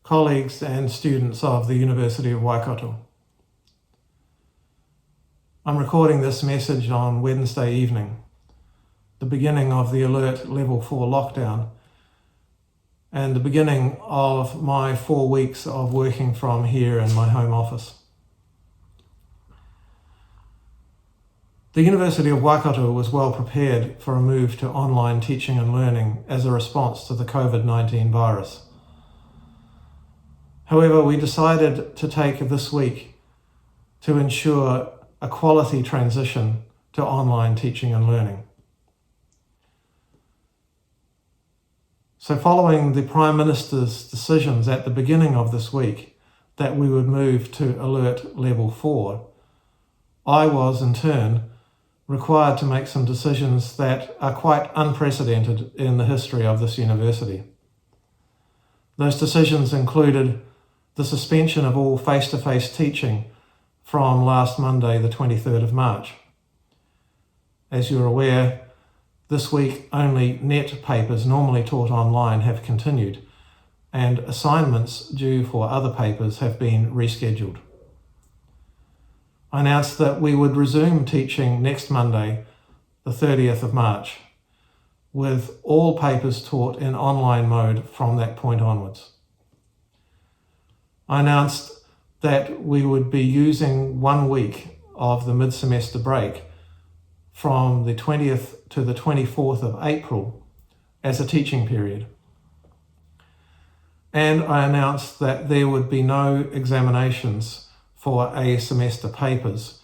colleagues and students of the University of Waikato. I'm recording this message on Wednesday evening, the beginning of the Alert Level 4 lockdown and the beginning of my 4 weeks of working from here in my home office. The University of Waikato was well prepared for a move to online teaching and learning as a response to the COVID-19 virus. However, we decided to take this week to ensure a quality transition to online teaching and learning. So following the Prime Minister's decisions at the beginning of this week that we would move to Alert Level 4, I was in turn required to make some decisions that are quite unprecedented in the history of this university. Those decisions included the suspension of all face-to-face teaching from last Monday, the 23rd of March. As you're aware, this week only NET papers normally taught online have continued, and assignments due for other papers have been rescheduled. I announced that we would resume teaching next Monday, the 30th of March, with all papers taught in online mode from that point onwards. I announced that we would be using 1 week of the mid-semester break from the 20th to the 24th of April as a teaching period. And I announced that there would be no examinations for A semester papers,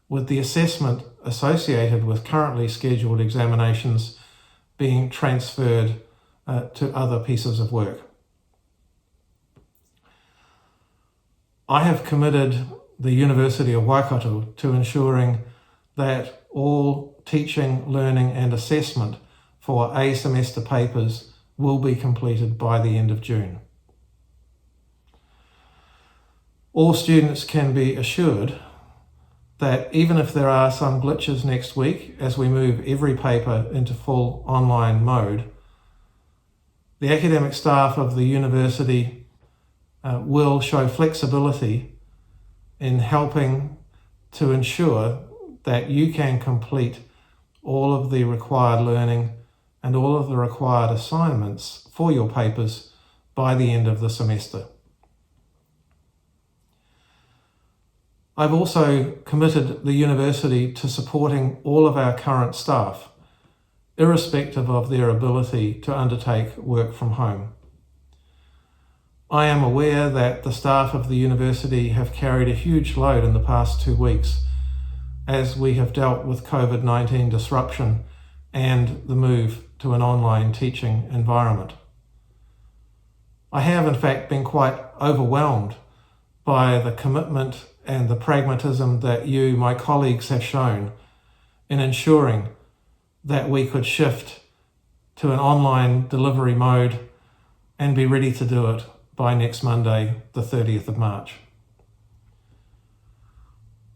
with the assessment associated with currently scheduled examinations being transferred to other pieces of work. I have committed the University of Waikato to ensuring that all teaching, learning and assessment for A semester papers will be completed by the end of June. All students can be assured that even if there are some glitches next week as we move every paper into full online mode, the academic staff of the university will show flexibility in helping to ensure that you can complete all of the required learning and all of the required assignments for your papers by the end of the semester. I've also committed the university to supporting all of our current staff, irrespective of their ability to undertake work from home. I am aware that the staff of the university have carried a huge load in the past 2 weeks as we have dealt with COVID-19 disruption and the move to an online teaching environment. I have in fact been quite overwhelmed by the commitment and the pragmatism that you, my colleagues, have shown in ensuring that we could shift to an online delivery mode and be ready to do it by next Monday, the 30th of March.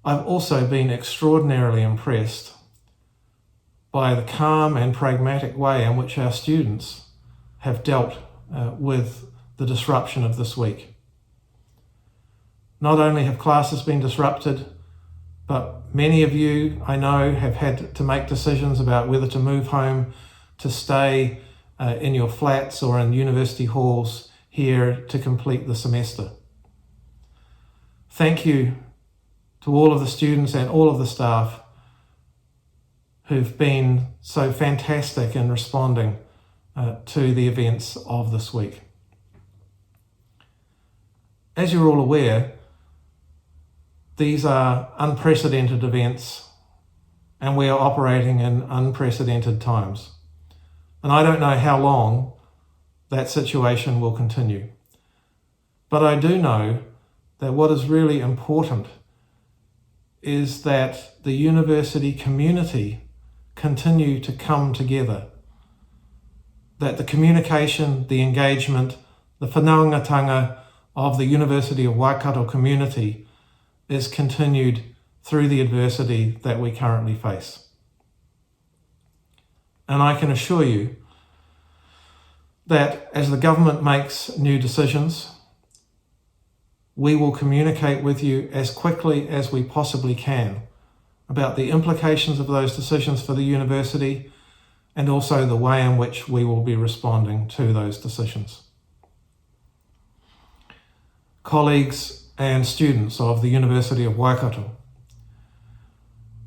I've also been extraordinarily impressed by the calm and pragmatic way in which our students have dealt with the disruption of this week. Not only have classes been disrupted, but many of you, I know, have had to make decisions about whether to move home, to stay in your flats or in university halls here to complete the semester. Thank you to all of the students and all of the staff who've been so fantastic in responding to the events of this week. As you're all aware, these are unprecedented events and we are operating in unprecedented times. And I don't know how long that situation will continue. But I do know that what is really important is that the university community continue to come together, that the communication, the engagement, the whanaungatanga of the University of Waikato community is continued through the adversity that we currently face. And I can assure you that as the government makes new decisions, We will communicate with you as quickly as we possibly can about the implications of those decisions for the university and also the way in which we will be responding to those decisions. Colleagues and students of the University of Waikato,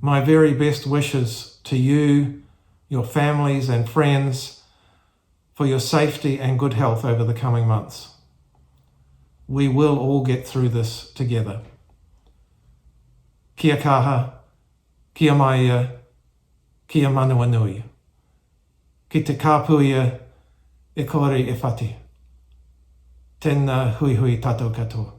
my very best wishes to you, your families and friends, for your safety and good health over the coming months. We will all get through this together. Kia kaha, kia maia, kia manua nui. Ki te kāpuia, e kore e whati. Tēnā hui hui tātou katoa.